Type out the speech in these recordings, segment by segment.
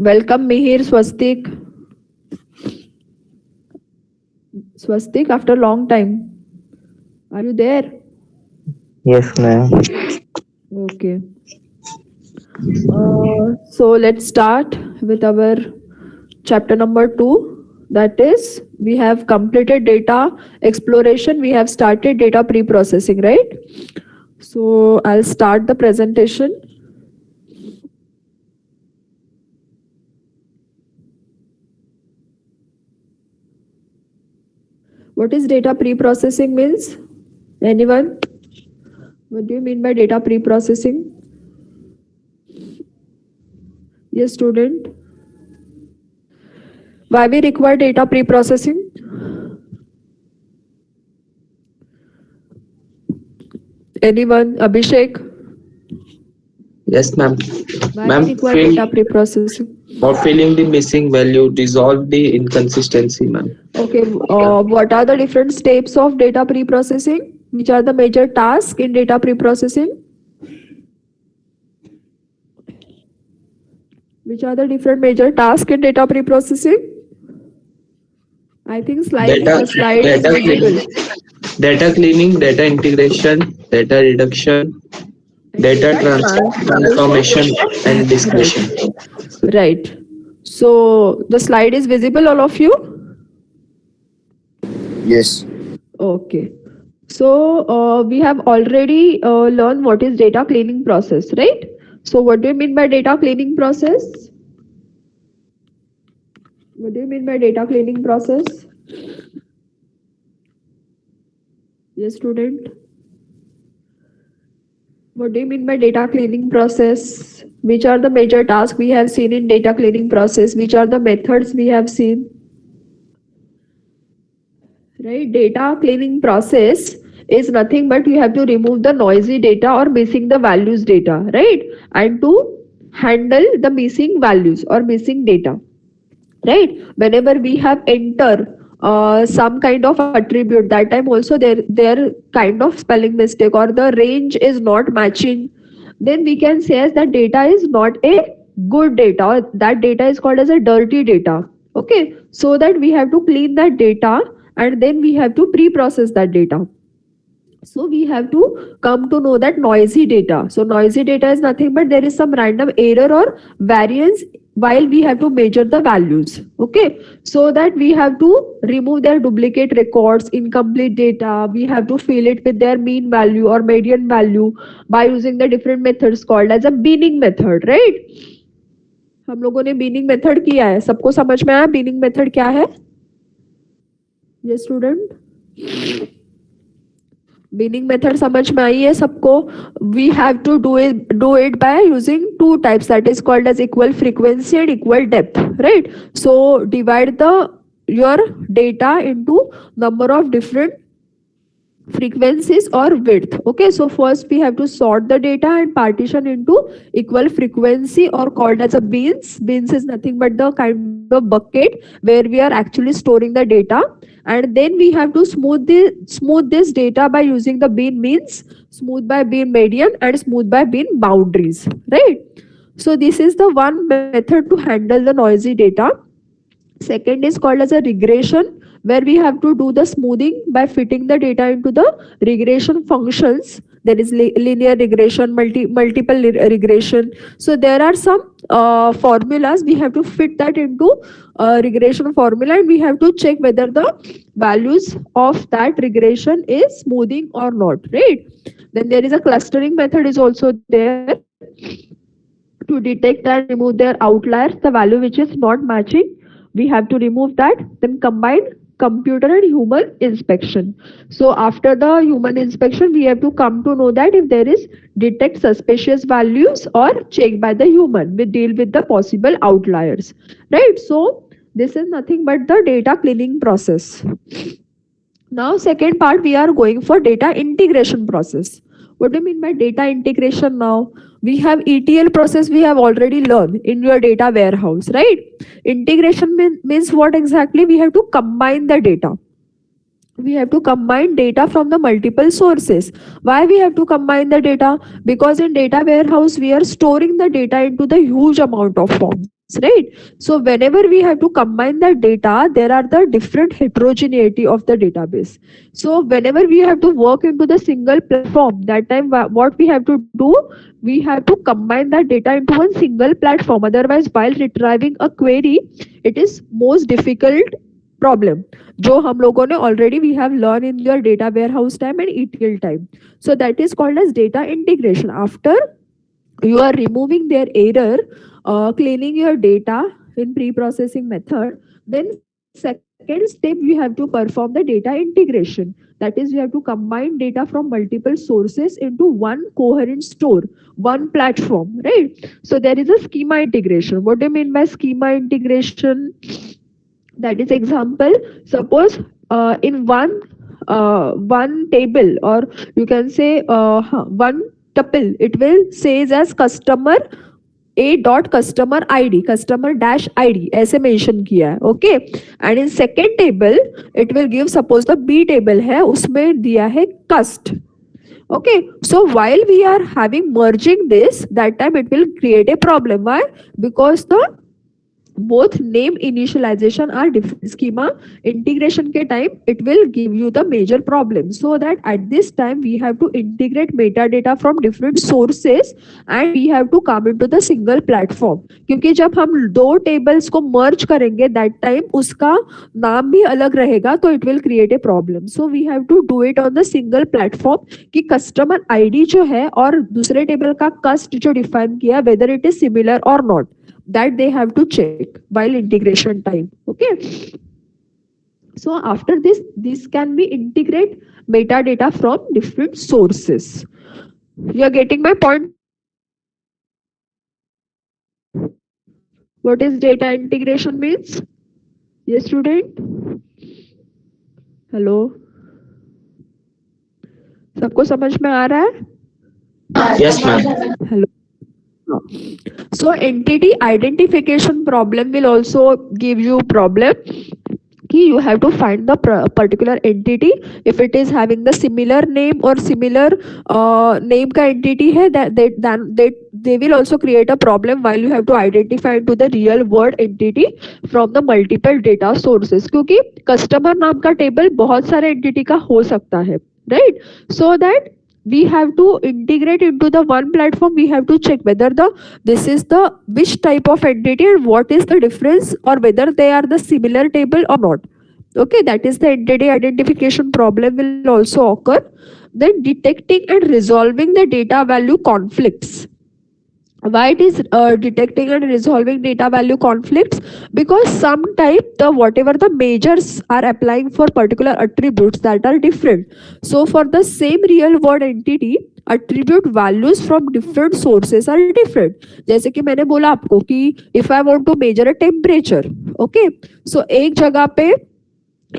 Welcome Mihir, Swastik. Swastik, after a long time. Are you there? Yes, ma'am. Okay. So let's start with our chapter number 2. That is, we have completed data exploration. We have started data pre-processing, right? So I'll start the presentation. What is data pre-processing means? Anyone? What do you mean by data pre-processing? Yes, student. Why we require data pre-processing? Anyone? Abhishek? Yes, ma'am. Why we Ma'am, require data pre-processing? for filling the missing value, dissolve the inconsistency, ma'am. Okay, what are the different steps of data pre-processing? Which are the major tasks in data pre-processing? Which are the different major tasks in data pre-processing? I think Data, slide is data visible. cleaning, data cleaning, data integration, data reduction, And data data transformation. transformation, and Right. discretion. Right. So the slide is visible, all of you? Yes. Okay. So we have already learned what is data cleaning process, right? So what do you mean by data cleaning process? What do you mean by data cleaning process? Yes, student. What do you mean by data cleaning process? Which are the major tasks we have seen in data cleaning process? Which are the methods we have seen? Right, data cleaning process is nothing but you have to remove the noisy data or missing the values data, right? And to handle the missing values or missing data, right? Whenever we have enter some kind of attribute, that time also their kind of spelling mistake or the range is not matching, then we can say as that data is not a good data, or that data is called as a dirty data. Okay, so that we have to clean that data and then we have to pre-process that data. So we have to come to know that noisy data. So noisy data is nothing but there is some random error or variance while we have to measure the values. Okay, so that we have to remove their duplicate records, incomplete data. We have to fill it with their mean value or median value by using the different methods called as a binning method, right? हम लोगों ने binning method किया है, सबको समझ में आया binning method क्या है? ये स्टूडेंट बीनिंग मेथड समझ में आई है सबको? We have to do it by using two types, that is called as equal frequency and equal depth, right? So divide the your data into number of different frequencies or width. Okay, so first we have to sort the data and partition into equal frequency or called as a bins. Bins is nothing but the kind of bucket where we are actually storing the data, and then we have to smooth this data by using the bin means, smooth by bin median and smooth by bin boundaries, right? So this is the one method to handle the noisy data. Second is called as a regression, where we have to do the smoothing by fitting the data into the regression functions. There is linear regression, multiple regression. So there are some formulas we have to fit that into regression formula, and we have to check whether the values of that regression is smoothing or not, right? Then there is a clustering method is also there to detect and remove their outliers, the value which is not matching. We have to remove that. Then combine computer and human inspection. So after the human inspection, we have to come to know that if there is detect suspicious values or check by the human, we deal with the possible outliers, right? So this is nothing but the data cleaning process. Now second part, we are going for data integration process. What do you mean by data integration now? We have ETL process we have already learned in your data warehouse, right? Integration means what exactly? We have to combine the data. we have to combine data from the multiple sources. Why we have to combine the data? Because in data warehouse we are storing the data into the huge amount of forms, right? So whenever we have to combine the data, there are the different heterogeneity of the database. So whenever we have to work into the single platform, that time what we have to do, we have to combine that data into one single platform. Otherwise, while retrieving a query, it is most difficult problem, जो हम लोगों ने already we have learned in your data warehouse time and ETL time. So that is called as data integration. After you are removing their error, cleaning your data in pre-processing method, then second step you have to perform the data integration. That is, you have to combine data from multiple sources into one coherent store, one platform, right? So there is a schema integration. What do you mean by schema integration? That is example, suppose in one table, or you can say one tuple, it will says as customer a dot customer id, customer dash id ऐसे mention किया है, okay. And in second table it will give, suppose the B table है, उसमें दिया है कस्ट. Okay, so while we are having merging this, that time it will create a problem. Why? Because the both name initialization are different. Schema integration ke time it will give you the major problem. So that at this time we have to integrate metadata from different sources and we have to come into the single platform. क्योंकि जब हम दो tables को merge करेंगे, that time उसका नाम भी अलग रहेगा, तो it will create a problem. So we have to do it on the single platform कि customer ID जो है और दूसरे table का cust जो define किया, whether it is similar or not, that they have to check while integration time. Okay, so after this can be integrate metadata from different sources. You are getting my point? What is data integration means? Yes, student. Hello, सबको समझ में आ रहा है? Yes, ma'am. Hello. So entity identification problem will also give you problem. You have to find the particular entity. If it is having the similar name or similar name ka entity hai, they will also create a problem while you have to identify into the real world entity from the multiple data sources. क्योंकि customer नाम का table बहुत सारे entity का हो सकता है, right? So that we have to integrate into the one platform. We have to check whether this is the which type of entity and what is the difference, or whether they are the similar table or not. Okay, that is the entity identification problem will also occur. Then detecting and resolving the data value conflicts. Why it is detecting and resolving data value conflicts? Because sometimes the whatever the measures are applying for particular attributes that are different. So for the same real world entity, attribute values from different sources are different. जैसे कि मैंने बोला आपको कि if I want to measure a temperature, okay, so एक जगह पे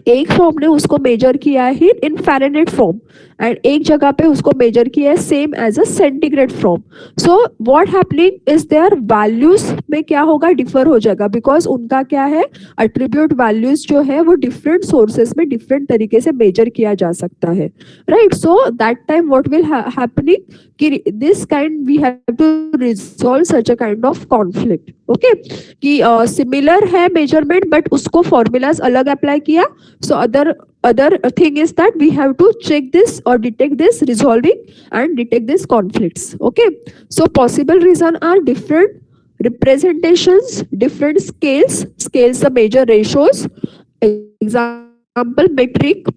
एक फॉर्म ने उसको मेजर किया है इन फ़ारेनहाइट फॉर्म एंड एक जगह पे उसको मेजर किया है same as a centigrade form. So what happening is their values में क्या होगा, डिफर हो जाएगा. बिकॉज उनका क्या है, एट्रीब्यूट वैल्यूज जो है वो डिफरेंट सोर्सेज में डिफरेंट तरीके से मेजर किया जा सकता है, right. So that time what will happening कि this kind we have to resolve such a kind of conflict. Okay, कि सिमिलर है मेजरमेंट बट उसको फॉर्मूलाज अलग अप्लाई किया. So other thing is that we have to check this or detect this, resolving and detect these conflicts. Okay, so possible reason are different representations, different scales the major ratios. Example, metric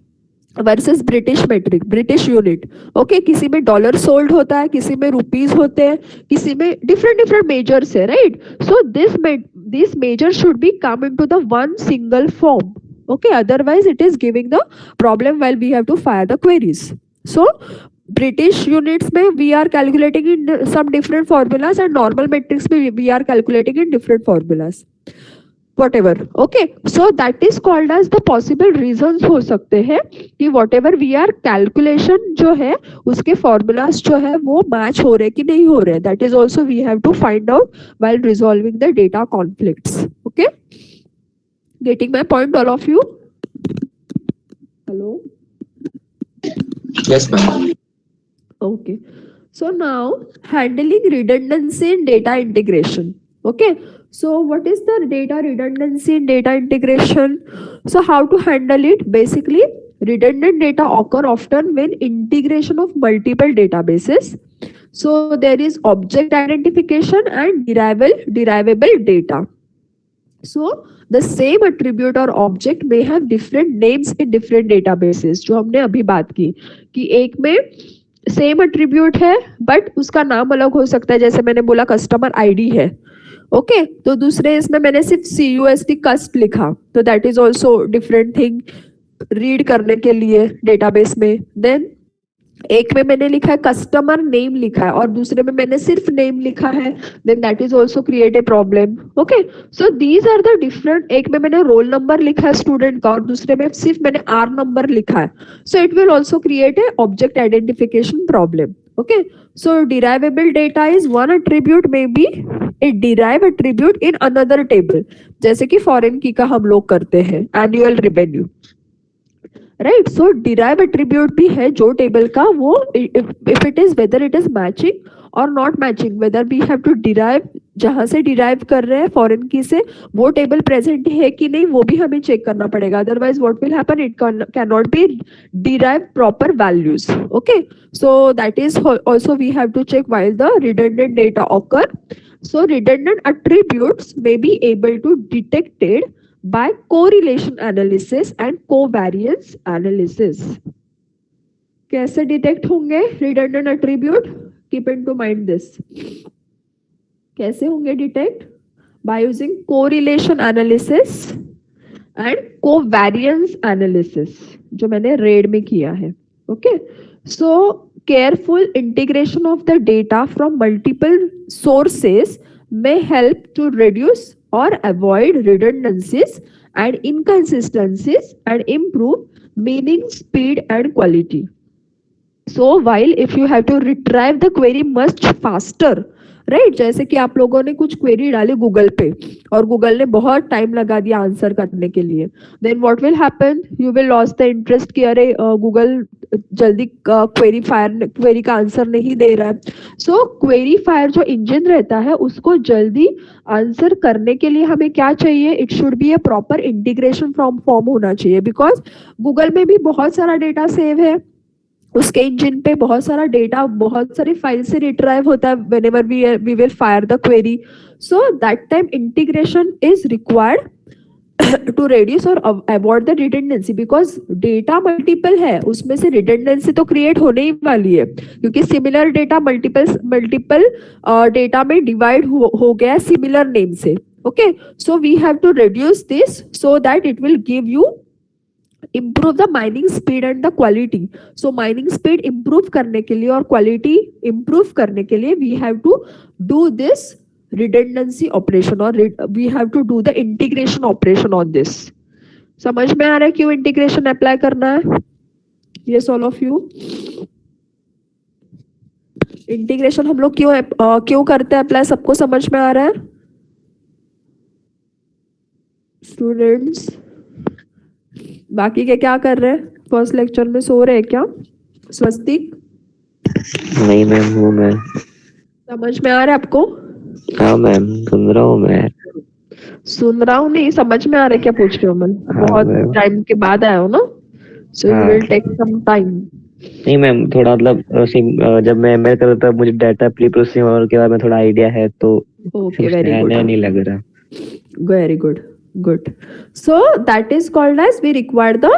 versus British metric, British unit. Okay, किसी में dollar sold होता है, किसी में rupees होते हैं, किसी में डिफरेंट मेजर्स है, right. So this measure should be come into the one single form. Okay, otherwise it is giving the problem while we have to fire the queries. So British units में we are calculating in some different formulas and normal metrics में we are calculating in different formulas, whatever. Okay, so that is called as the possible reasons हो सकते हैं कि whatever we are calculation जो है उसके formulas जो है वो match हो रहे कि नहीं हो रहे. That is also we have to find out while resolving the data conflicts. Okay, getting my point, all of you? Hello. Yes, ma'am. Okay. So now handling redundancy in data integration. Okay. So what is the data redundancy in data integration? So how to handle it? Basically, redundant data occur often when integration of multiple databases. So there is object identification and derivable data. So the same attribute or object may have different names in different databases. जो हमने अभी बात की कि एक में same attribute है but उसका नाम अलग हो सकता है, जैसे मैंने बोला कस्टमर आईडी है. ओके तो दूसरे इसमें मैंने सिर्फ CUST कस्ट लिखा, तो that is also different thing read करने के लिए डेटाबेस में. देन एक में मैंने लिखा है कस्टमर नेम लिखा है और दूसरे में मैंने सिर्फ नेम लिखा है, then that is also create a problem. Okay so these are the different. एक में मैंने रोल नंबर लिखा है स्टूडेंट का और दूसरे में सिर्फ मैंने आर नंबर लिखा है, so it will also create a object identification problem. Okay so derivable data is one attribute may be a derive attribute in another table, जैसे कि फॉरेन की का हम लोग करते हैं annual revenue. Right so derive attribute भी है जो टेबल का, वो if it is whether it is matching और not matching, whether we have to derive, जहां से डिराइव कर रहे हैं फॉरेन की से वो टेबल प्रेजेंट है कि नहीं वो भी हमें चेक करना पड़ेगा. Otherwise what will happen, it can not be derive proper values. Okay so that is also we have to check while the redundant data occur. So redundant attributes may be able to detected by correlation analysis and covariance analysis. कैसे detect होंगे redundant attribute? Keep into mind this. कैसे होंगे detect? By using correlation analysis and covariance analysis, जो मैंने red में किया है. Okay, so careful integration of the data from multiple sources may help to reduce or avoid redundancies and inconsistencies and improve meaning, speed and quality. So while if you have to retrieve the query much faster, right जैसे कि आप लोगों ने कुछ query डाली Google पे और Google ने बहुत टाइम लगा दिया आंसर करने के लिए, then what will happen, you will loss the interest कि अरे गूगल जल्दी क्वेरी का आंसर नहीं दे रहा है. सो क्वेरी फायर जो इंजन रहता है उसको जल्दी आंसर करने के लिए हमें क्या चाहिए, it should be A proper integration form होना चाहिए. बिकॉज गूगल में भी बहुत सारा डेटा सेव है, उसके इंजन पे बहुत सारा डेटा बहुत सारी फाइल से रिट्राइव होता है whenever we will fire the query. So that time integration is required to reduce or avoid the redundancy, because data multiple है उसमें से redundancy तो create होने ही वाली है क्योंकि similar data multiple data में divide हो गया similar name से. Okay, so we have to reduce this so that it will give you improve the mining speed and the quality. So mining speed improve करने के लिए और quality improve करने के लिए we have to do this redundancy operation or we have to do the integration operation on this. समझ में आ रहा है क्यों integration apply करना है? Yes, all of you. Integration हम लोग क्यों करते हैं apply, सबको समझ में आ रहा है? Students बाकी के क्या कर रहे हैं? फर्स्ट लेक्चर में सो रहे हैं क्या? स्वस्तिक नहीं मैम, हूँ मैं. समझ में आ रहा है आपको? हाँ मैम, सुन रहा हूँ मैं. सुन रहा हूँ नहीं, समझ में आ रहा है क्या पूछ रहे हो? मैं बहुत टाइम के बाद आया हूँ ना, so you will take some time. नहीं मैम, थोड़ा मतलब जब मैं एमएल कर रहा था मुझे डाटा प्री प्रोसेसिंग और के बाद में थोड़ा आइडिया है तो ओके वेरी गुड, नहीं लग रहा. Very good. Good. So that is called as we require the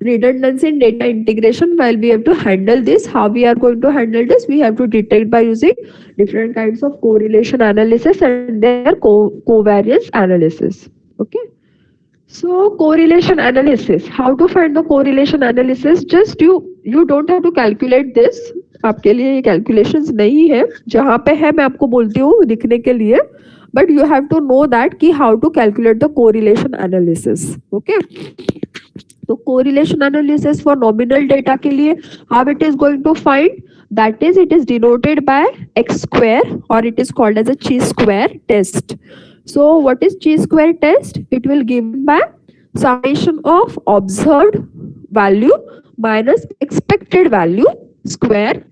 redundancy in data integration. While we have to handle this, how we are going to handle this? We have to detect by using different kinds of correlation analysis and their covariance analysis. Okay. So correlation analysis. How to find the correlation analysis? Just you don't have to calculate this. आपके लिए ये calculations नहीं है, जहाँ पे है मैं आपको बोलती हूँ दिखने के लिए. But you have to know that कि how to calculate the correlation analysis. Okay. तो correlation analysis for nominal data के लिए how it is going to find, that is it is denoted by x square or it is called as a chi-square test. So what is chi-square test? It will give by summation of observed value minus expected value square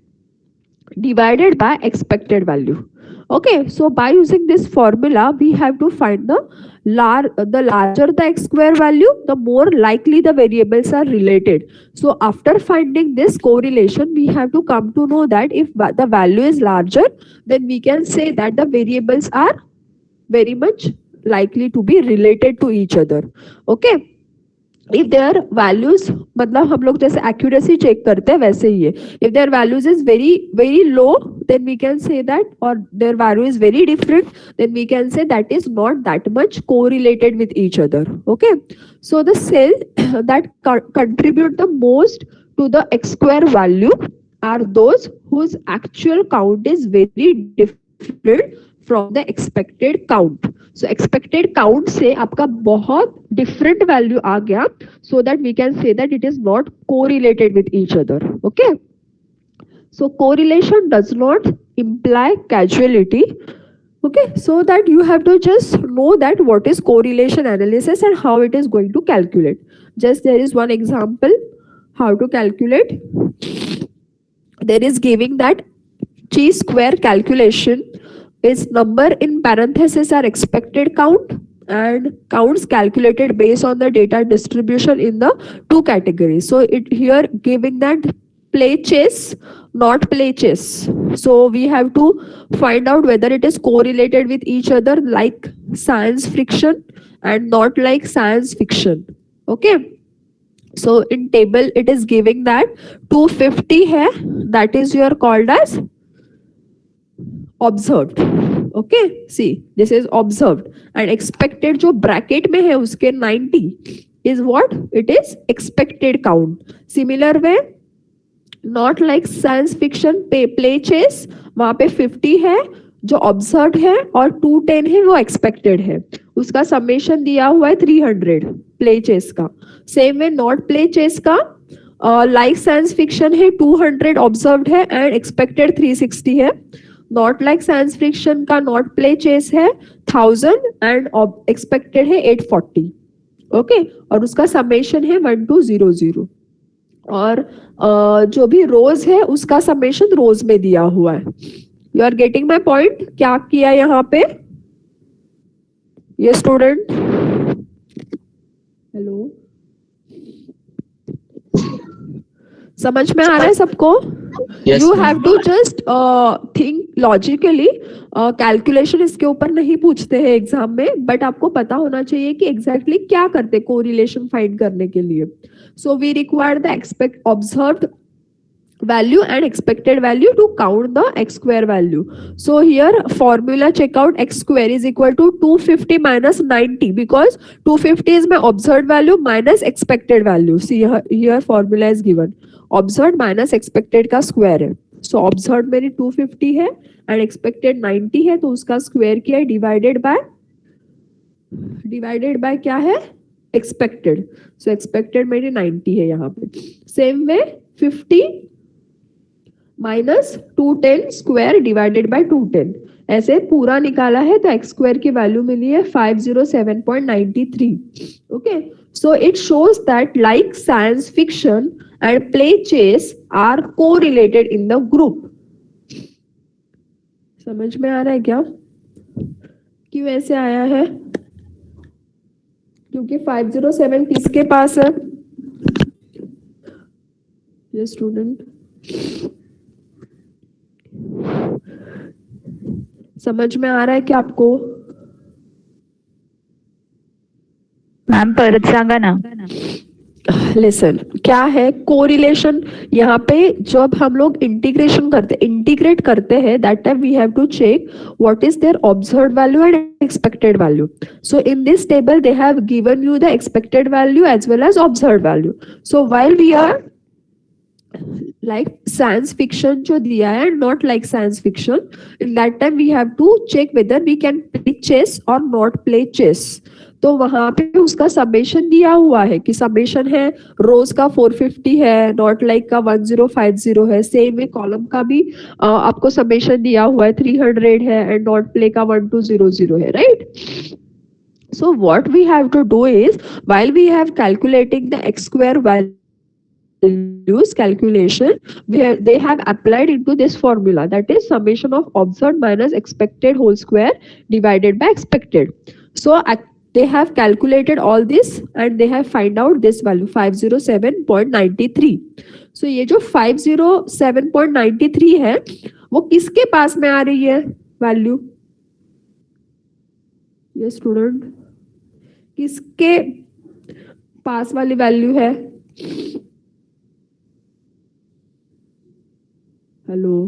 divided by expected value. Okay, so by using this formula, we have to find the larger the x square value, the more likely the variables are related. So after finding this correlation, we have to come to know that if the value is larger, then we can say that the variables are very much likely to be related to each other. Okay, if their values, मतलब हम लोग जैसे accuracy check करते हैं वैसे ही है. If their values is very low, then we can say that, or their value is very different, then we can say that is not that much correlated with each other. Okay, so the cell that contribute the most to the x square value are those whose actual count is very different from the expected count. So expected count से आपका बहुत different value आ गया, so that we can say that it is not correlated with each other. Okay, so correlation does not imply causality. Okay, so that you have to just know that what is correlation analysis and how it is going to calculate. Just there is one example how to calculate. There is giving that chi-square calculation is number in parentheses are expected count and counts calculated based on the data distribution in the two categories. So it here giving that play chess, not play chess. So we have to find out whether it is correlated with each other like science fiction and not like science fiction. Okay, so in table it is giving that 250 है, that is your called as observed. Okay, see this is observed and expected जो bracket में है उसके 90 is what it is expected count. Similar way not like science fiction play chess वहाँ पे 50 है जो observed है और 210 है वो expected है, उसका summation दिया हुआ है 300 play chess का. Same way not play chess का like science fiction है 200 observed है and expected 360 है. Not like science fiction का not play chess है 1000 and expected है 840. Okay, और उसका summation है 1200 और जो भी रोज है उसका summation रोज में दिया हुआ है. You are getting my point? क्या किया यहाँ पे ये स्टूडेंट? हेलो, समझ में आ रहा है सबको? Yes, You ma'am. have to just think logically. Calculation इसके ऊपर नहीं पूछते हैं एग्जाम में, बट आपको पता होना चाहिए कि एग्जैक्टली क्या करते कोरिलेशन फाइंड करने के लिए. So we require the expect observed value and expected value to count the x square value. So here formula check out x square is equal to 250 minus 90 because 250 is my observed value minus expected value. See here formula is given observed minus expected का square है. So observed मेरी 250 है and expected 90 है तो उसका square किया है divided by क्या है expected. So expected मेरी 90 है यहाँ पे. Same way 50 minus 210 square divided by 210 ऐसे पूरा निकाला है तो एक्स स्क्वायर की वैल्यू मिली है 507.93. Okay, so it shows that like science fiction and play chess are correlated in the group. समझ में आ रहा है क्या क्यों ऐसे आया है? क्योंकि 507 किसके पास है ये स्टूडेंट? समझ में आ रहा है क्या आपको? मैम परत सांगा ना. लिसन, क्या है कोरिलेशन? यहाँ पे जब हम लोग इंटीग्रेट करते हैं that time we have to check what is their observed value and expected value. So in this table they have given you the expected value as well as observed value. So while we are like science fiction जो दिया है not like science fiction, in that time we have to check whether we can play chess or not play chess. तो वहां पे उसका summation दिया हुआ है कि समेशन है रोज का 450 है, नॉट लाइक का 1050 है. सेम वे कॉलम का भी आपको समेशन दिया हुआ है 300 है एंड नॉट प्ले का 1200 है, right? So what we have to do is while we have calculating the x square value values calculation, they have applied into this formula, that is summation of observed minus expected whole square divided by expected. So they have calculated all this and they have find out this value 507.93. So ये जो 507.93 है वो किसके पास में आ रही है value? ये स्टूडेंट किसके पास वाली वैल्यू है? हेलो,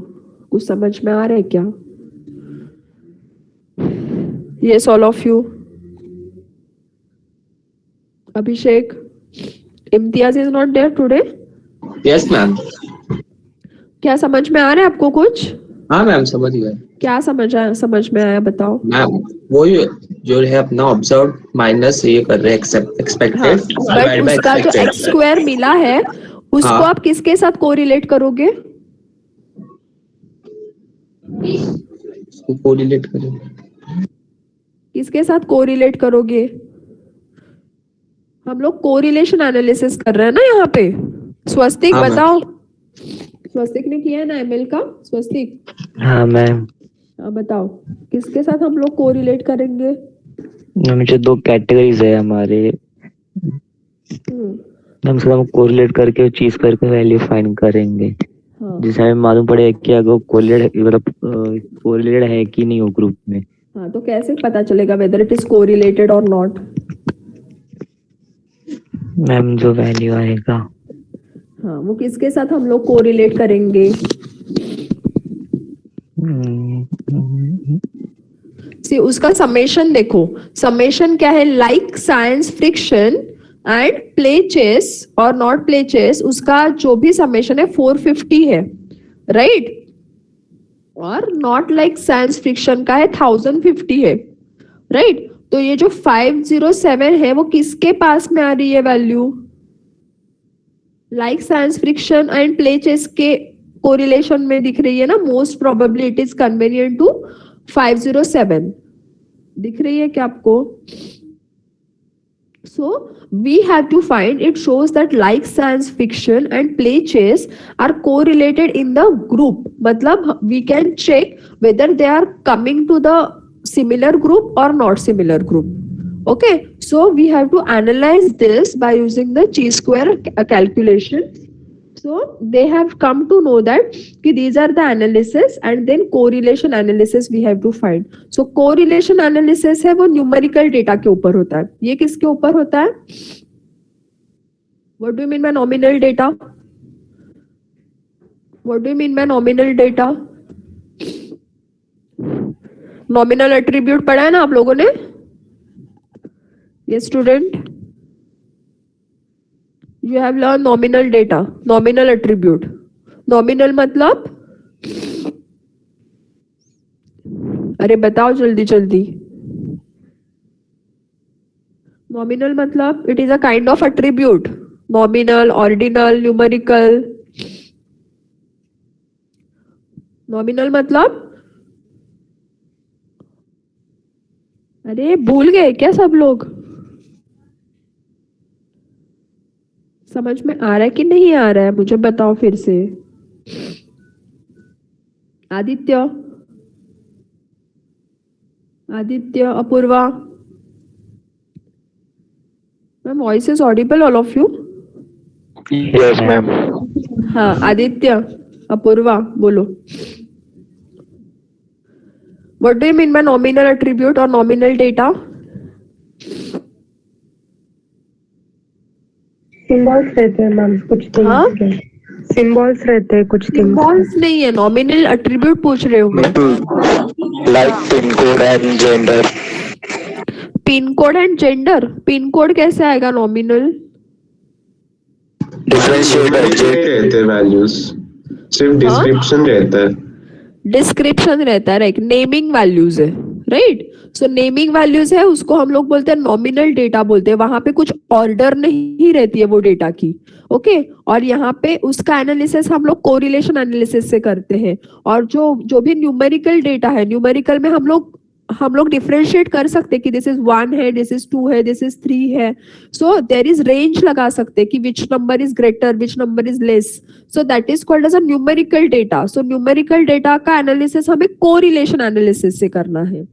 कुछ समझ में आ रहा है क्या? Yes all of you. Abhishek, Imtiaz is not there today. Yes ma'am. क्या समझ में आ रहा है आपको कुछ? हाँ मैम, समझ गए. क्या समझ में आया बताओ मैम. वो जो है अपना ऑब्जर्व माइनस ये कर रहे हैं एक्सपेक्टेड. बट उसका जो एक्स स्क्वायर मिला है उसको आप किसके साथ कोरिलेट करोगे? कोरिलेट करोगे. किसके साथ कोरिलेट करोगे? हम लोग कोरिलेशन एनालिसिस कर रहे हैं ना यहाँ पे. स्वस्तिक बताओ. स्वस्तिक ने किया है ना एमएल का? स्वस्तिक. हाँ मैम. बताओ किसके साथ हम लोग कोरिलेट करेंगे? मुझे दो कैटेगरीज है हमारे. हम सब कोरिलेट करके चीज करके वैल्यू फाइंड करेंगे. हाँ. जिससे हमें मालूम पड़ेगा कि अगर कोरिलेटेड है कि नहीं वो ग्रुप में. हाँ, तो कैसे पता चलेगा वेदर इट इज कोरिलेटेड और नॉट? मैम जो वैल्यू आएगा. हाँ, वो किसके साथ हम लोग कोरिलेट करेंगे? सी उसका समेशन देखो. समेशन क्या है? Like science friction and play chess और नॉट प्ले चेस, उसका जो भी समेशन है 450 है, राइट? और नॉट लाइक साइंस फ्रिक्शन का है 1050 है, राइट? तो ये जो 507 है वो किसके पास में आ रही है value? Like science friction and play chess के कोरिलेशन में दिख रही है ना. Most probably it is convenient to 507. दिख रही है क्या आपको? So we have to find, it shows that like science fiction and play chess are correlated in the group. मतलब we can check whether they are coming to the similar group or not similar group. Okay, so we have to analyze this by using the chi-square calculation. So they have come to know that कि these are the analysis and then correlation analysis we have to find. So correlation analysis है वो numerical data के ऊपर होता है. ये किसके ऊपर होता है? What do you mean by nominal data? What do you mean by nominal data? Nominal attribute पढ़ा है ना आप लोगों ने? Yes student. You have learned nominal data, nominal attribute. Nominal मतलब, अरे बताओ जल्दी जल्दी. Nominal मतलब it is a kind of attribute. Nominal, ordinal, numerical. Nominal मतलब, अरे भूल गए क्या सब लोग? समझ में आ रहा है कि नहीं आ रहा है? मुझे बताओ फिर से. Aditya, Apurva. Ma'am voice is audible all of you? Yes ma'am. हाँ, आदित्य, अपूर्वा बोलो. What do you mean by nominal attribute और नॉमिनल डेटा? सिंबल्स रहते हैं मैम कुछ थिंग्स. हाँ? के सिंबल्स रहते हैं कुछ थिंग्स. सिंबल्स नहीं है, नॉमिनल एट्रीब्यूट पूछ रहे हो मैं. Like pin code and gender. Pin code and gender? Pin code कैसे आएगा नॉमिनल? रहते वैल्यूज, सिर्फ डिस्क्रिप्शन रहता है. डिस्क्रिप्शन रहता है, राइट. नेमिंग वैल्यूज है, राइट. सो नेमिंग वैल्यूज है, उसको हम लोग बोलते हैं नॉमिनल डेटा बोलते हैं. वहां पे कुछ ऑर्डर नहीं रहती है वो डेटा की. ओके, और यहाँ पे उसका एनालिसिस हम लोग कोरिलेशन एनालिसिस से करते हैं. और जो भी न्यूमेरिकल डेटा है, न्यूमेरिकल में हम लोग हम लोग डिफरेंशिएट कर सकते कि दिस इज 1 है, दिस इज 2 है, दिस इज 3 है. सो देयर इज रेंज लगा सकते कि which number is greater, which number is less. So that is called as a numerical data. So numerical data का एनालिसिस हमें कोरिलेशन एनालिसिस से करना है.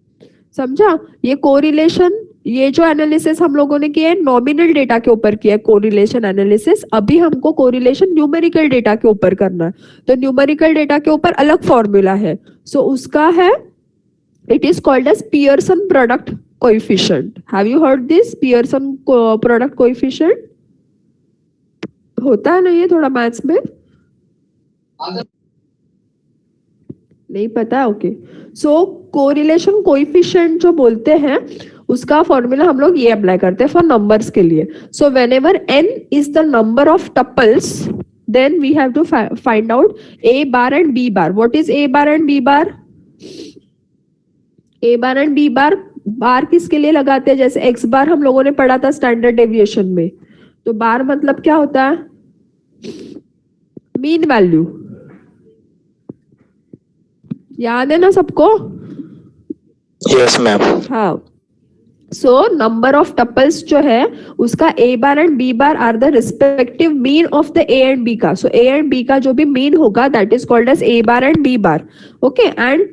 समझा? ये कोरिलेशन, ये जो एनालिसिस हम लोगों ने किया है नॉमिनल डेटा के ऊपर किया है कोरिलेशन एनालिसिस. अभी हमको कोरिलेशन न्यूमेरिकल डेटा के ऊपर करना है. तो न्यूमेरिकल डेटा के ऊपर अलग फॉर्मूला है. सो उसका है, it is called as Pearson product coefficient. Have you heard this Pearson product coefficient? होता है ना ये थोड़ा मैथ्स में? नहीं पता? ओके. सो कोरिलेशन कोएफिशिएंट जो बोलते हैं उसका फॉर्मूला हम लोग ये अप्लाई करते हैं फॉर नंबर्स के लिए. So whenever n is the number of tuples, then we have to find out a bar and b bar. What is a bar and b bar? A bar and B bar, bar किसके लिए लगाते हैं? जैसे x बार हम लोगों ने पढ़ा था स्टैंडर्ड डेविएशन में. तो बार मतलब क्या होता है? Mean value. याद है ना सबको? Yes ma'am. हाँ. सो नंबर ऑफ टपल्स जो है उसका A bar and B bar are the respective mean of the A and B का. सो ए एंड बी का जो भी मीन होगा that is called as A bar and B bar. Okay. And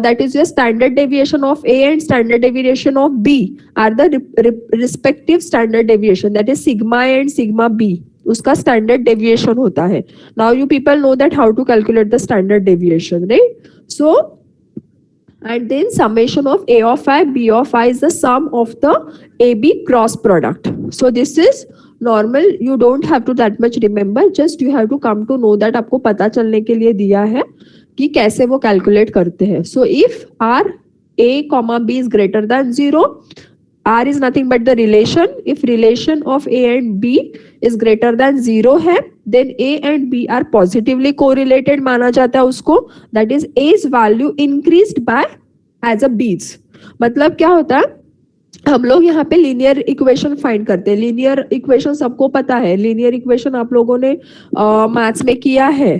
that is your standard deviation of A and standard deviation of B are the respective standard deviation, that is sigma A and sigma B. उसका standard deviation होता है. Now you people know that how to calculate the standard deviation, right? So and then summation of A of I, B of I is the sum of the AB cross product. So this is normal. You don't have to that much remember. Just you have to come to know that आपको पता चलने के लिए दिया है कि कैसे वो कैलकुलेट करते हैं. So if R A comma B is greater than 0, R is nothing but the relation. If relation of A and B is greater than 0 है, then A and B are positively correlated माना जाता है उसको. That is as value increased by as a B's. मतलब क्या होता है? हम लोग यहाँ पे लीनियर इक्वेशन फाइंड करते हैं. लीनियर इक्वेशन सबको पता है. लीनियर इक्वेशन आप लोगों ने मैथ्स में किया है,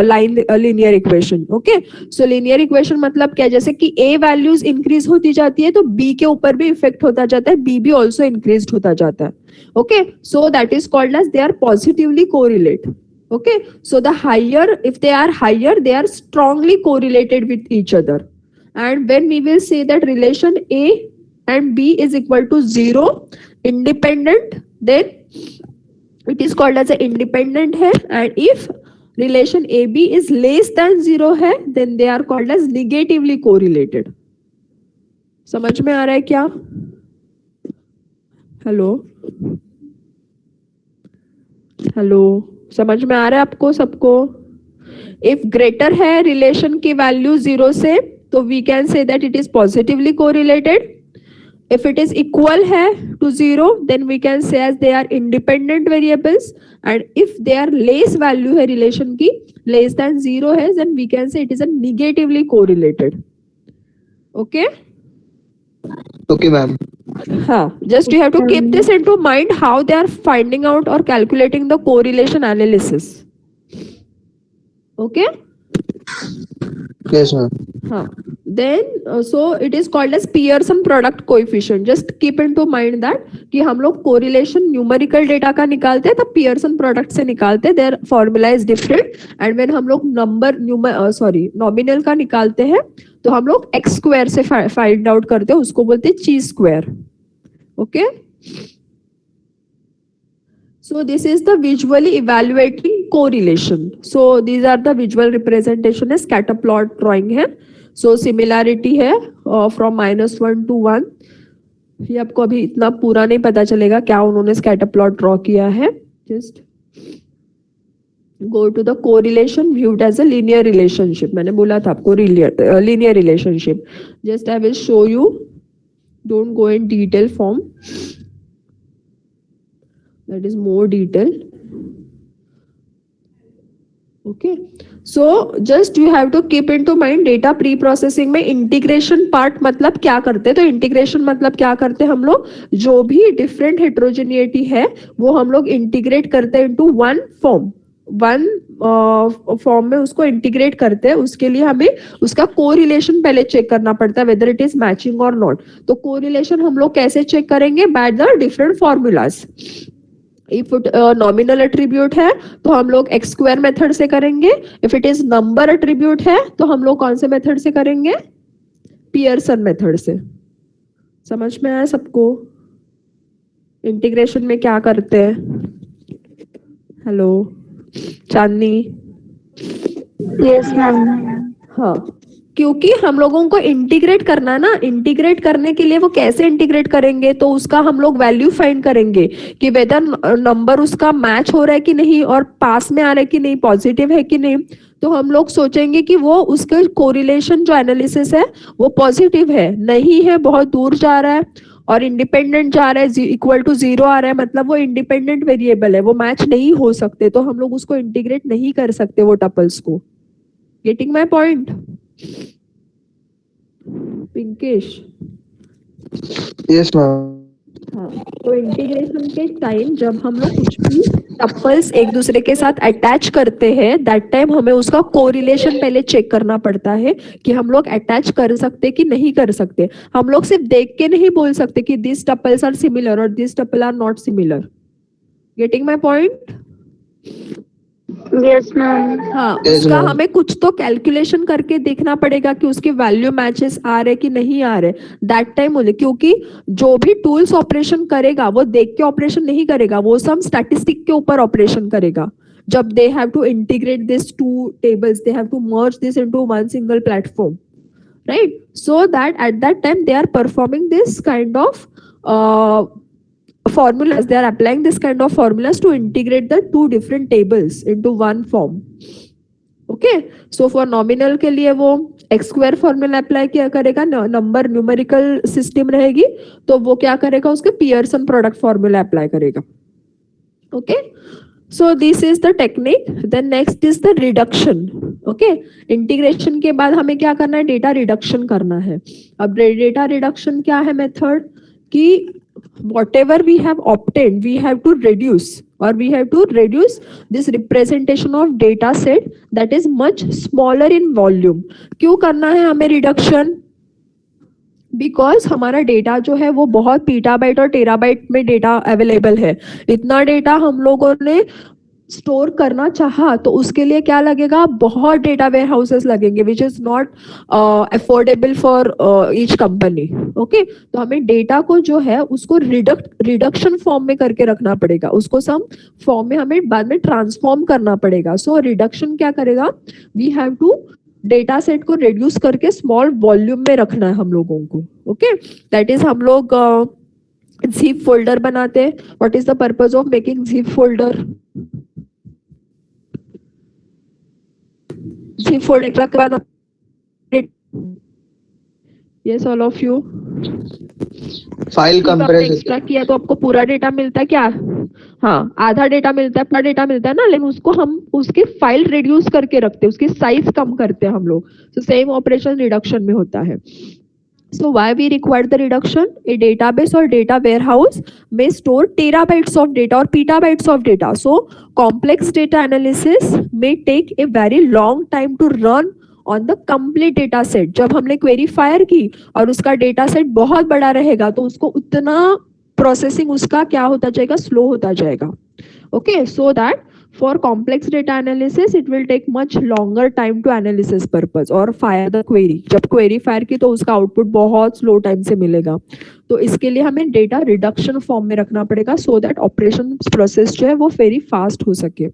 लाइन लीनियर इक्वेशन. ओके. सो लीनियर इक्वेशन मतलब क्या? जैसे कि ए वैल्यूज इंक्रीज होती जाती है तो बी के ऊपर भी इफेक्ट होता जाता है, बी भी ऑल्सो इंक्रीज होता जाता है. Okay. So that is called as they are positively correlate. Okay. So the higher, if they are higher, they are strongly correlated with each other. And when we will say that relation A and B is equal to 0 independent, then it is called as a independent है. and if relation AB is less than 0 है, then they are called as negatively correlated. समझ में आ रहा है क्या? Hello hello, समझ में आ रहा है आपको सबको? if greater है रिलेशन की वैल्यू 0 से तो we can say that it is positively correlated. If it is equal है to 0, then we can say as they are independent variables. And if they are less value है relation की, less than 0 है, then we can say it is a negatively correlated. Okay? Okay ma'am. हाँ. Just you have to keep this into mind how they are finding out or calculating the correlation analysis. Okay? Yes ma'am. हाँ. Then so it is called as Pearson product coefficient. Just keep into mind that कि हम लोग correlation numerical data का निकालते हैं तब Pearson product से निकालते हैं. Their formula is different. And when हम लोग nominal का निकालते हैं तो हम लोग x square से find out करते हैं, उसको बोलते हैं chi square. Okay? So this is the visually evaluating correlation. So these are the visual representation है, scatter plot drawing है. So similarity है from -1 to 1. ये आपको अभी इतना पूरा नहीं पता चलेगा क्या उन्होंने scatter plot draw किया है. Just go to the correlation viewed as a linear relationship. मैंने बोला था आपको linear relationship. Just I will show you. Don't go in detail form. That is more detail. Okay. So just you have to keep into mind data pre-processing में integration part मतलब क्या करते हैं? तो integration मतलब क्या करते हैं हम लोग? जो भी different heterogeneity है वो हम लोग integrate करते हैं into one form. One form में उसको इंटीग्रेट करते हैं, उसके लिए हमें उसका कोरिलेशन पहले चेक करना पड़ता है वेदर इट इज मैचिंग और नॉट। तो कोरिलेशन हम लोग कैसे चेक करेंगे? By the different formulas. If it nominal attribute है तो हम लोग एक्स स्क्वायर मेथड से करेंगे, if it is number attribute है तो हम लोग कौन से मेथड से करेंगे? पियर्सन मेथड से। समझ में आया सबको? इंटीग्रेशन में क्या करते हैं? हेलो चांदनी? Yes ma'am. हाँ, क्योंकि हम लोगों को इंटीग्रेट करना है ना, इंटीग्रेट करने के लिए वो कैसे इंटीग्रेट करेंगे? तो उसका हम लोग वैल्यू फाइंड करेंगे कि वेदर नंबर उसका मैच हो रहा है कि नहीं और पास में आ रहा है कि नहीं, पॉजिटिव है कि नहीं। तो हम लोग सोचेंगे कि वो उसका कोरिलेशन जो एनालिसिस है वो पॉजिटिव है, नहीं है बहुत दूर जा रहा है और इंडिपेंडेंट जा रहा है, इक्वल टू 0 आ रहा है, मतलब वो इंडिपेंडेंट वेरिएबल है, वो मैच नहीं हो सकते, तो हम लोग उसको इंटीग्रेट नहीं कर सकते वो टपल्स को। Getting my point? Pinkesh? Yes ma'am. हाँ, तो इंटीग्रेशन के टाइम जब हम लोग कुछ भी टपल्स एक दूसरे के साथ अटैच करते हैं, दैट टाइम हमें उसका कोरिलेशन पहले चेक करना पड़ता है कि हम लोग अटैच कर सकते कि नहीं कर सकते। हम लोग सिर्फ देख के नहीं बोल सकते कि दिस टपल्स आर सिमिलर और this tuple are not similar. Getting my point? Yes ma'am. हाँ, Yes, उसका ma'am. हमें कुछ तो कैलकुलेशन करके देखना पड़ेगा कि उसके वैल्यू मैचेस आ रहे कि नहीं आ रहे, दैट टाइम मुझे, क्योंकि जो भी टूल्स ऑपरेशन करेगा वो देख के ऑपरेशन नहीं करेगा, वो सब स्टैटिस्टिक के ऊपर ऑपरेशन करेगा। जब they have to integrate this two tables, they have to merge this into one single platform, right? So that at that time they are performing this kind of formulas, they are applying this kind of formulas to integrate the two different tables into one form. Okay, so for nominal के लिए वो x square formula apply किया करेगा, number numerical system रहेगी तो वो क्या करेगा? उसके पियर्सन प्रोडक्ट फॉर्मूला अप्लाई करेगा। Okay, so this is the technique. Then next is the reduction. Okay, integration के बाद हमें क्या करना है? डेटा रिडक्शन करना है। अब डेटा रिडक्शन क्या है मेथड? कि whatever we have obtained we have to reduce, or we have to reduce this representation of data set that is much smaller in volume. क्यों करना है हमें रिडक्शन? बिकॉज हमारा डेटा जो है वो बहुत पीटाबाइट और टेराबाइट में डेटा अवेलेबल है। इतना डेटा हम लोगों ने स्टोर करना चाहा तो उसके लिए क्या लगेगा? बहुत डेटा वेयर हाउसेस लगेंगे, which is not affordable for each company. Okay, तो हमें डेटा को जो है उसको रिडक्शन फॉर्म में करके रखना पड़ेगा, उसको सम फॉर्म में हमें बाद में ट्रांसफॉर्म करना पड़ेगा। सो रिडक्शन क्या करेगा? We have to data set को रिड्यूस करके स्मॉल वॉल्यूम में रखना है हम लोगों को। ओके, दैट इज हम लोग zip फोल्डर बनाते हैं। What is the purpose of making zip folder? zip folder के बाद yes all of you, file compress extra किया तो आपको पूरा डेटा मिलता है क्या? हाँ, आधा डेटा मिलता है, पूरा डेटा मिलता है ना, लेकिन उसको हम उसकी फाइल रिड्यूस करके रखते हैं, उसकी साइज कम करते हैं हम लोग। तो सेम ऑपरेशन रिडक्शन में होता है। So why we require the reduction? A database or data warehouse may store terabytes of data or petabytes of data. So complex data analysis may take a very long time to run on the complete data set. जब हमने query fire की और उसका data set बहुत बड़ा रहेगा तो उसको उतना processing उसका क्या होता जाएगा? slow होता जाएगा। Okay, so that for complex data analysis it will take much longer time to analysis purpose or fire the query. जब query fire की तो उसका output बहुत slow time से मिलेगा, तो इसके लिए हमें डेटा रिडक्शन फॉर्म में रखना पड़ेगा so that ऑपरेशन प्रोसेस जो है वो वेरी फास्ट हो सके।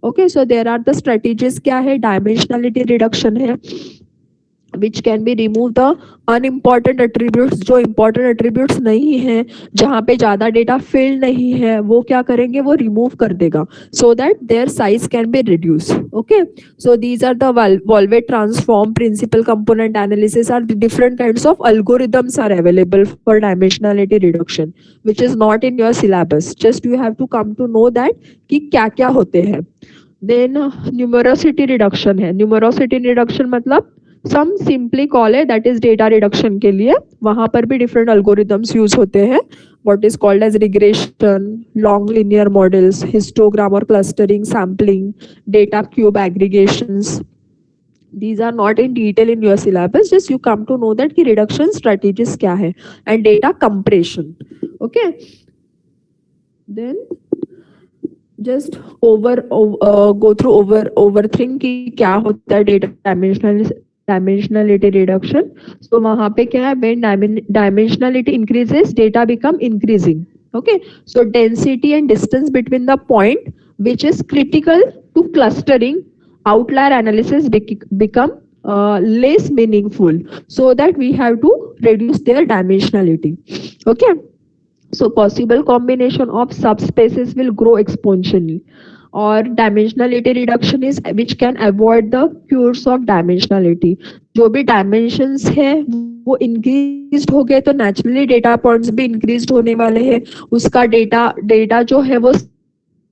Okay, so there are the strategies क्या है? डायमेंशनलिटी रिडक्शन है, which can be remove the unimportant attributes, जो important attributes नहीं है, जहाँ पे ज्यादा डेटा फिल नहीं है, वो क्या करेंगे? वो रिमूव कर देगा so that their size can be reduced. Okay, so these are the Volvet transform, principal component analysis are the different kinds of algorithms are available for dimensionality reduction, which is not in your syllabus. Just you have to come to know that कि क्या क्या होते हैं। Then numerosity reduction है। numerosity reduction मतलब some simply call है that is data reduction के लिए, वहाँ पर भी different algorithms use होते हैं, what is called as regression, long linear models, histogram or clustering, sampling, data cube aggregations. These are not in detail in your syllabus, just you come to know that कि reduction strategies क्या है, and data compression. Okay, then just go through overthink कि क्या होता है data dimensionality reduction. So वहाँ पे क्या है, when dimensionality increases, data become increasing. Okay, so density and distance between the point which is critical to clustering, outlier analysis become less meaningful, so that we have to reduce their dimensionality. Okay, so possible combination of subspaces will grow exponentially, or dimensionality reduction is which can avoid the cures of dimensionality. जो भी dimensions है वो increased हो गए तो naturally data points भी increased होने वाले हैं, उसका data जो है वो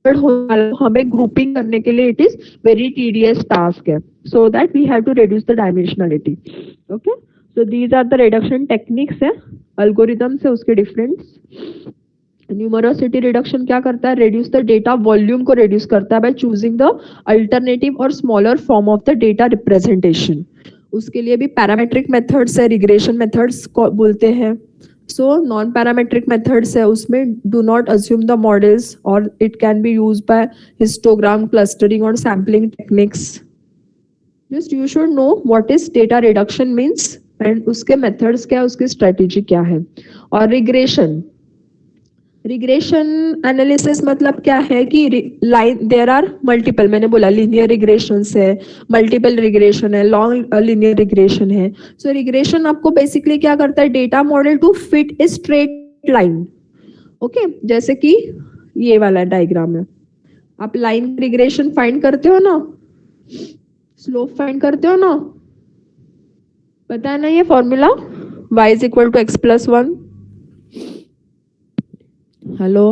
हमें grouping करने के लिए it is very tedious task है, so that we have to reduce the dimensionality. Okay, so these are the reduction techniques है, algorithms है उसके different. न्यूमरोसिटी रिडक्शन क्या करता है, reduce the data volume को reduce करता है by choosing the alternative or smaller form of the data representation. उसके लिए भी पैरामेट्रिक मेथड्स है, रिग्रेशन मेथड्स बोलते हैं. सो नॉन पैरामेट्रिक मेथड्स है, उसमें do not assume the models, और it can be use by histogram, clustering और sampling techniques. Just you should know what is data reduction means and उसके methods क्या है, उसकी स्ट्रेटेजी क्या है. और रिग्रेशन एनालिसिस मतलब क्या है कि लाइन देयर आर मल्टीपल, मैंने बोला लीनियर रिग्रेशंस है, मल्टीपल रिग्रेशन है, लॉन्ग लीनियर रिग्रेशन है. सो रिग्रेशन आपको बेसिकली क्या करता है, data model to fit a straight line. Okay, जैसे कि ये वाला डायग्राम है, आप लाइन रिग्रेशन फाइंड करते हो ना, स्लोप फाइंड करते हो ना, पता है ना ये formula y is equal to x plus 1. Hello,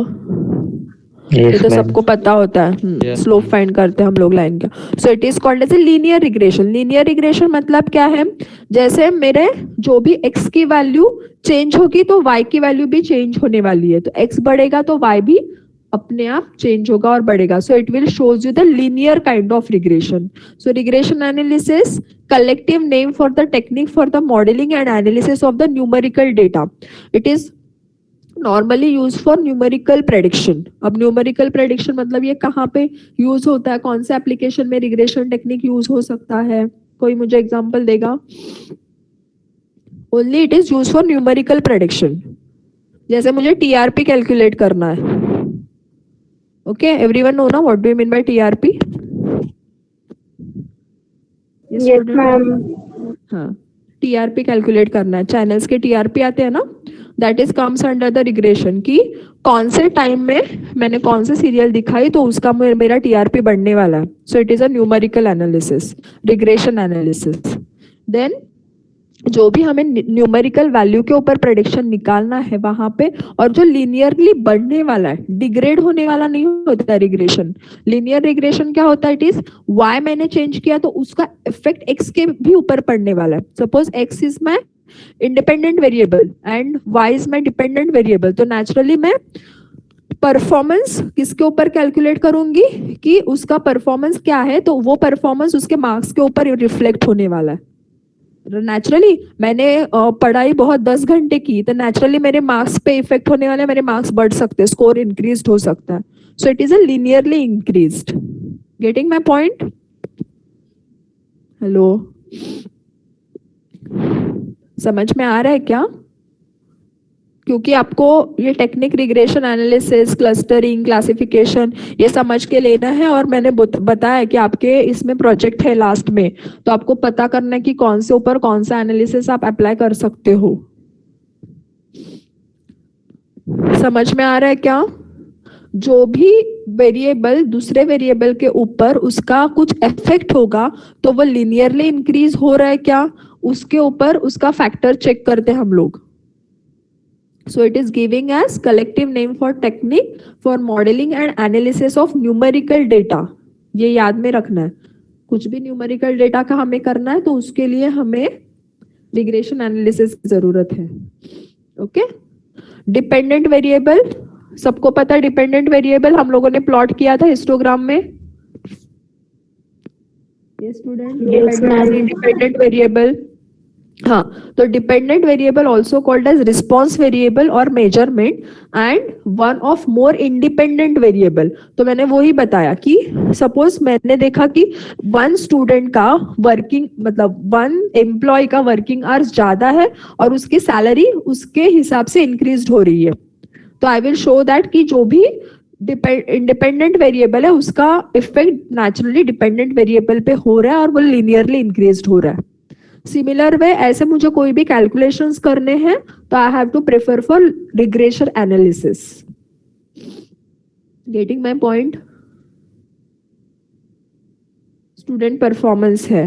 ये तो सबको पता होता है, स्लोप फाइंड करते हैं हम लोग लाइन का. So it is called as a linear regression. Linear regression मतलब क्या है, जैसे मेरे जो भी x की वैल्यू चेंज होगी तो y की वैल्यू भी चेंज होने वाली है, तो x बढ़ेगा तो y भी अपने आप चेंज होगा और बढ़ेगा. सो it will shows you the linear kind of regression. So regression analysis collective name for the technique for the modeling and analysis of the numerical data. It is normally used for numerical prediction. अब numerical prediction मतलब ये कहाँ पे use होता है, कौन से application में रिग्रेशन टेक्निक यूज हो सकता है, कोई मुझे एग्जांपल देगा. Only it is used for numerical prediction. जैसे मुझे TRP कैलकुलेट करना है. Okay, everyone know ना what do you mean by TRP? Yes, ma'am. हाँ, TRP कैलकुलेट करना है, चैनल्स के TRP आते हैं ना, that is comes under the regression की कौन से टाइम में मैंने कौन से सीरियल दिखाई तो उसका मेरा TRP बढ़ने वाला है. So it is a numerical analysis, regression analysis. Then जो भी हमें न्यूमेरिकल वैल्यू के ऊपर प्रेडिक्शन निकालना है वहां पे, और जो लीनियरली बढ़ने वाला है, डिग्रेड होने वाला नहीं होता रिग्रेशन. लीनियर रिग्रेशन क्या होता है, इट इज y मैंने चेंज किया तो उसका इफेक्ट x के भी ऊपर पड़ने वाला है. Suppose x is my independent variable and y is my dependent variable, तो नेचुरली मैं परफॉर्मेंस किसके ऊपर कैलकुलेट करूंगी कि उसका परफॉर्मेंस क्या है, तो वो परफॉर्मेंस उसके मार्क्स के ऊपर रिफ्लेक्ट होने वाला है. नेचुरली मैंने पढ़ाई बहुत 10 घंटे की तो नेचुरली मेरे मार्क्स पे इफेक्ट होने वाले, मेरे मार्क्स बढ़ सकते हैं, स्कोर इंक्रीज हो सकता है. So it is a linearly increased. Getting my point? Hello, समझ में आ रहा है क्या? क्योंकि आपको ये technique regression analysis, clustering, classification ये समझ के लेना है, और मैंने बताया कि आपके इसमें प्रोजेक्ट है लास्ट में, तो आपको पता करना है कि कौन से ऊपर कौन सा एनालिसिस आप अप्लाई कर सकते हो. समझ में आ रहा है क्या? जो भी वेरिएबल दूसरे वेरिएबल के ऊपर उसका कुछ इफेक्ट होगा तो वो लीनियरली इंक्रीज हो रहा है क्या, उसके ऊपर उसका फैक्टर चेक करते हैं हम लोग. So it is giving as collective name for technique for modeling and analysis of numerical data. ये याद में रखना है. कुछ भी न्यूमेरिकल डेटा का हमें करना है तो उसके लिए हमें रिग्रेशन एनालिसिस की जरूरत है. ओके. डिपेंडेंट वेरिएबल सबको पता है. डिपेंडेंट वेरिएबल हम लोगों ने प्लॉट किया था हिस्टोग्राम में. ये स्टूडेंट डिपेंडेंट वेरिएबल. हाँ, तो dependent variable also called as response variable और measurement and one of more independent variable. तो मैंने वो ही बताया कि सपोज मैंने देखा कि वन स्टूडेंट का वर्किंग मतलब वन एम्प्लॉय का वर्किंग आवर्स ज्यादा है और उसकी सैलरी उसके हिसाब से इंक्रीज हो रही है. तो आई विल शो दैट कि जो भी इंडिपेंडेंट वेरिएबल है उसका इफेक्ट नेचुरली डिपेंडेंट वेरिएबल पे हो रहा है और वो लीनियरली इंक्रीज हो रहा है. सिमिलर वे ऐसे मुझे कोई भी कैलकुलेशंस करने हैं तो I have to prefer for regression analysis. Getting my point. Student performance है.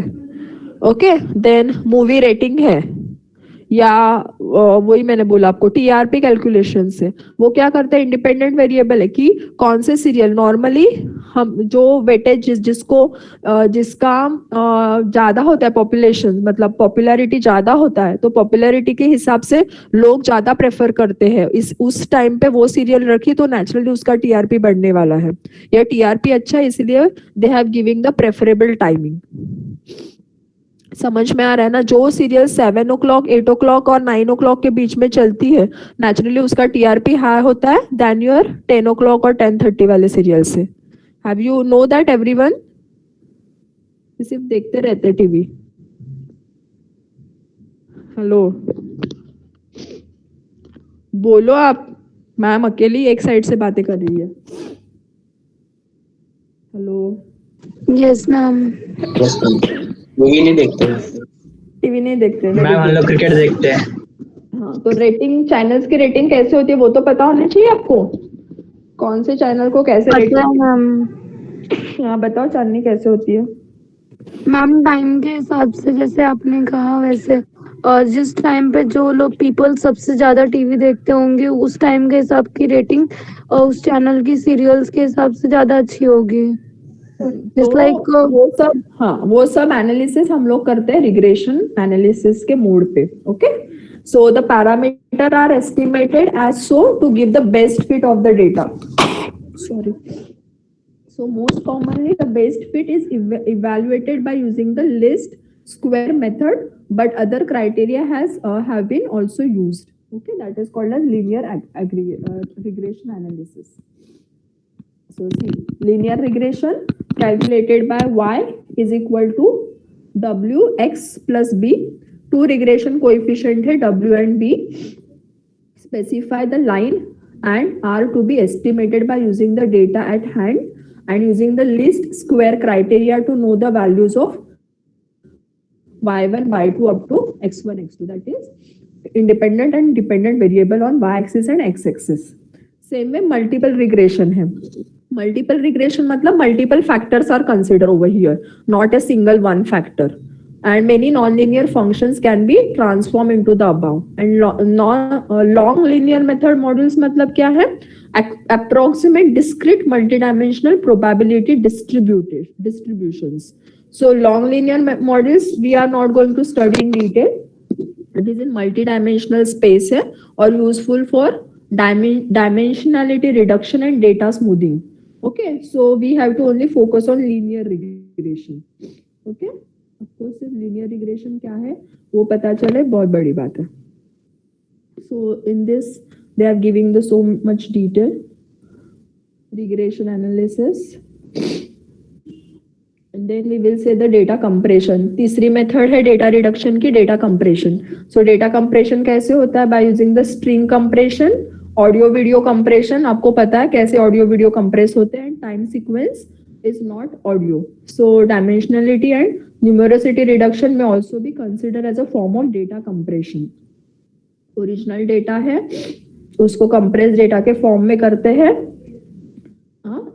ओके. देन मूवी रेटिंग है या वही मैंने बोला आपको टीआरपी कैलकुलेशन से. वो क्या करते हैं इंडिपेंडेंट वेरिएबल है कि कौन से सीरियल नॉर्मली हम जो वेटेज जिसका ज्यादा होता है पॉपुलेशन मतलब पॉपुलैरिटी ज्यादा होता है तो पॉपुलैरिटी के हिसाब से लोग ज्यादा प्रेफर करते हैं उस टाइम पे वो सीरियल रखी तो नेचुरली उसका टीआरपी बढ़ने वाला है. या टीआरपी अच्छा है इसलिए they have giving the preferable timing. समझ में आ रहा है ना. जो सीरियल 7 o'clock 8 o'clock और 9 o'clock के बीच में चलती है नेचुरली उसका टीआरपी हाई होता है देन योर 10 o'clock और 10:30 वाले सीरियल से. Have you know that everyone. सिर्फ देखते रहते टीवी. हेलो बोलो आप. मैम अकेली एक साइड से बातें कर रही है. हेलो. Yes ma'am. मूवी नहीं देखते. टीवी नहीं देखते. मैम हम लोग क्रिकेट देखते हैं. हाँ, तो रेटिंग चैनल्स की रेटिंग कैसे होती है वो तो पता होना चाहिए आपको. कौन से चैनल को कैसे पता है रेटिंग. मैम. हाँ बताओ चांदनी कैसे होती है. मैम टाइम के हिसाब से जैसे आपने कहा वैसे जिस टाइम पे जो लोग पीपल सबसे ज्यादा टीवी देखते होंगे उस टाइम के हिसाब की रेटिंग उस चैनल की सीरियल्स के हिसाब से ज्यादा अच्छी होगी. Just तो like, वो सब एनालिसिस हम लोग करते हैं रिग्रेशन एनालिसिस के मोड पे. Okay. So the parameter are estimated as so to give the best fit of the data. Sorry. So most commonly the best fit is evaluated by using the least square method, but other criteria have been also used. Okay, that is called as linear regression analysis. So see, linear regression calculated by y is equal to wx plus b. Two regression coefficient है w and b. Specify the line and r to be estimated by using the data at hand and using the least square criteria to know the values of y1 y2 up to x1 x2. That is independent and dependent variable on y axis and x axis. Same way multiple regression है. Multiple regression मतलब multiple factors are considered over here, not a single one factor. And many non-linear functions can be transformed into the above. And long linear method models मतलब क्या है? Approximate discrete multidimensional probability distributions. So long linear models we are not going to study in detail. It is in multidimensional space है और useful for dimensionality reduction and data smoothing. Okay, so we have to only focus on linear regression. Okay, आपको सिर्फ linear regression क्या है वो पता चले बहुत बड़ी बात है. So in this they are giving the so much detail regression analysis. And then we will say the data compression. तीसरी मेथड है डेटा रिडक्शन की data compression. So data compression कैसे होता है by using the string compression. Audio video compression आपको पता है कैसे ऑडियो वीडियो कंप्रेस होते हैं. Time sequence is not audio. So dimensionality and numerosity reduction में ऑल्सो भी consider as a form of data compression. Original data है उसको कंप्रेस डेटा के फॉर्म में करते हैं.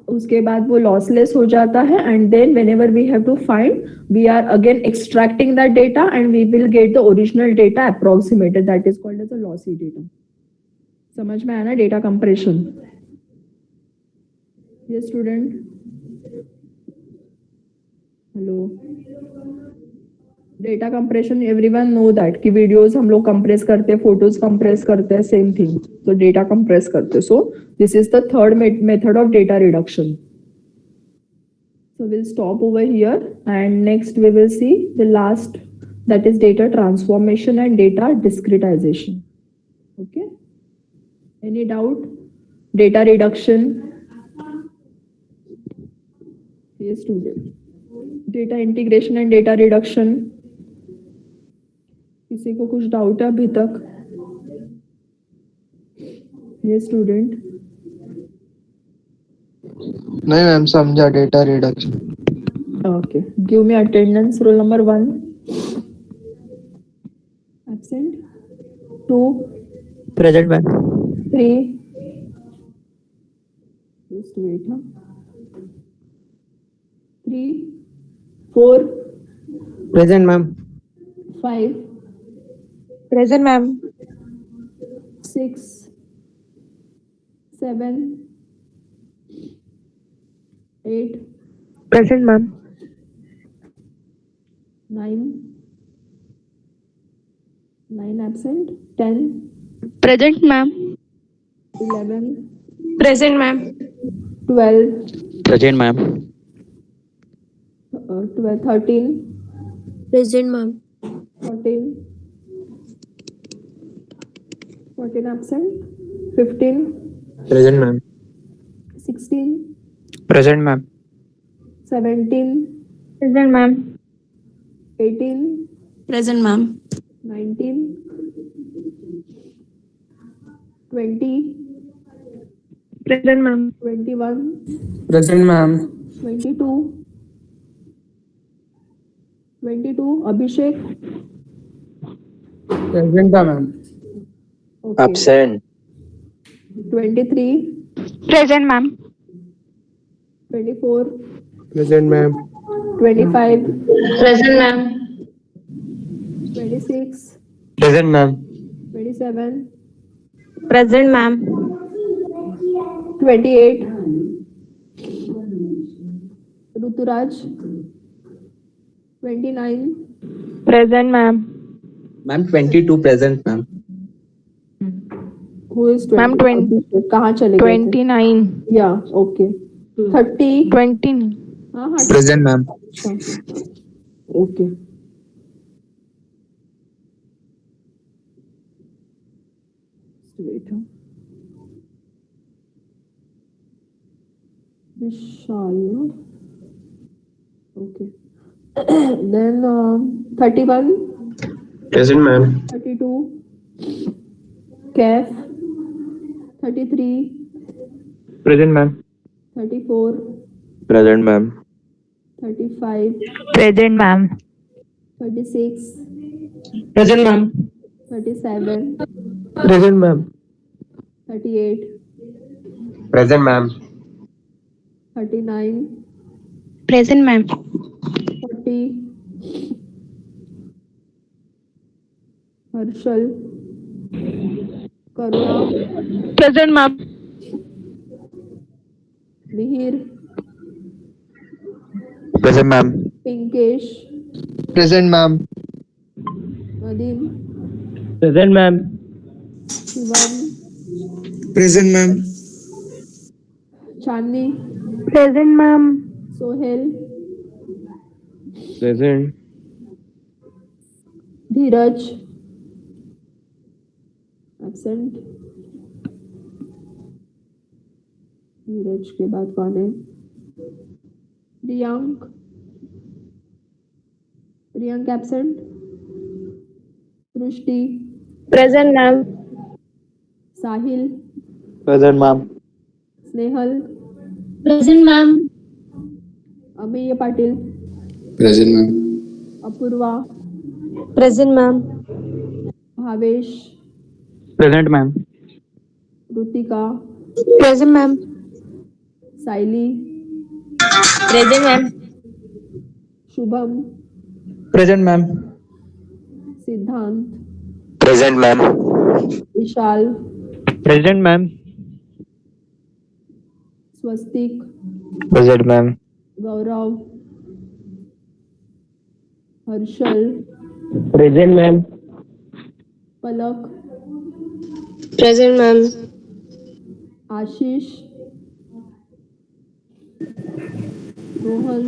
उसके बाद वो लॉसलेस हो जाता है and then whenever we have to find we are again extracting that data and we will get the original data approximated. That is called as a lossy data. समझ में आया ना डेटा कंप्रेशन. ये student hello, data compression everyone know that कि videos हम लोग compress करते हैं, फोटोज कंप्रेस करते हैं, सेम थिंग. तो डेटा कंप्रेस करते हैं. So this is the third method of data reduction. So we'll stop over here, and next we will see the last, that is data transformation and data discretization. Okay. Any doubt? Data reduction. Yes, student. Data integration and data reduction. किसी को कुछ doubt है अभी तक? Yes, student. नहीं ma'am समझा data reduction. Okay. Give me attendance. Roll number 1. Absent. 2. Present ma'am. 3. Just wait. 3. 4. Present ma'am. 5. Present ma'am. 6. 7. 8. Present ma'am. 9. 9 absent. 10. Present ma'am. 11. Present ma'am. 12. Present ma'am. 12. 13. Present ma'am. 14. 14 absent. 15. Present ma'am. 16. Present ma'am. 17. Present ma'am. 18. Present ma'am. 19. 20. Present ma'am. 21. Present ma'am. 22. 22. Abhishek. Present ma'am. Okay. Absent. 23. Present ma'am. 24. Present ma'am. 25. Present ma'am. 26. Present ma'am. 27. Present ma'am. 28. Ruturaj. 29. Present ma'am. Ma'am 22 present ma'am. Who is 20? Ma'am, 20. Abhishek. कहाँ चले गए थे? 29. Yeah, okay. 30. 20. हाँ हाँ. Present ma'am. Okay. Wait. Vishal. No? Okay. Then 31. Present, ma'am. 32. Kef. 33. Present ma'am. 34. Present ma'am. 35. Present ma'am. 36. Present ma'am. 37. Present ma'am. 38. Present, ma'am. 39. Present ma'am. 40. Harshal. Karuna. Present ma'am. Mihir. Present ma'am. Pinkesh. Present ma'am. Nadeem. Present ma'am. Shivam. Present ma'am. Chandni. Present ma'am. Sohail. Present. Dheeraj. Absent. Dheeraj के बाद कौन है? Priyank. Priyank absent. Srishti. Present ma'am. Sahil. Present ma'am. Snehal. Present ma'am. Amey Patil. Present, ma'am. Apoorva. Present ma'am. Bhavesh. Present ma'am. Ritika. Present ma'am. Saili. Present ma'am. Shubham. Present ma'am. Siddhant. Present ma'am. Vishal. Present ma'am. Swastik. Present ma'am. Gaurav. Harshal, present ma'am. Palak, present ma'am. Ashish, Rohan,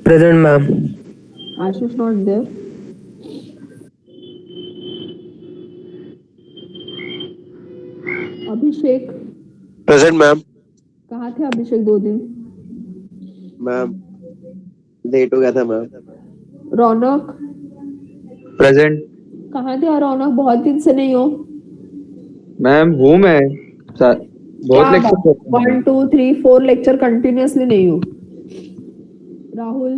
present ma'am. Ashish not there. Abhishek, present ma'am. कहाँ थे अभिषेक 2 दिन? Ma'am late हो गया था ma'am. रौनक, present कहाँ थे रौनक? बहुत दिन से नहीं हो। मैम। हूँ मैं बहुत लेक्चर 1 2 3 4 लेक्चर कंटिन्यूअसली नहीं हो। राहुल,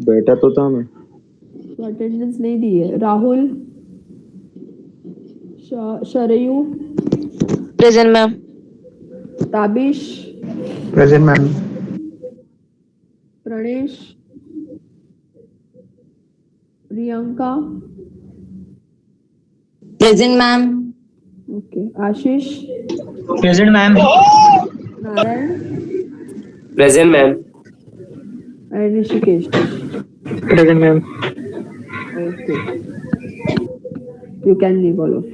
बैठा तो था मैं। तो अटेंडेंस नहीं दी है। Rahul, Sharayu, present ma'am. Tabish, present ma'am. Pranesh, Priyanka, present ma'am. Okay, Ashish, present ma'am. Narayan present ma'am. And Rishikesh. Present ma'am. Okay, you can leave all of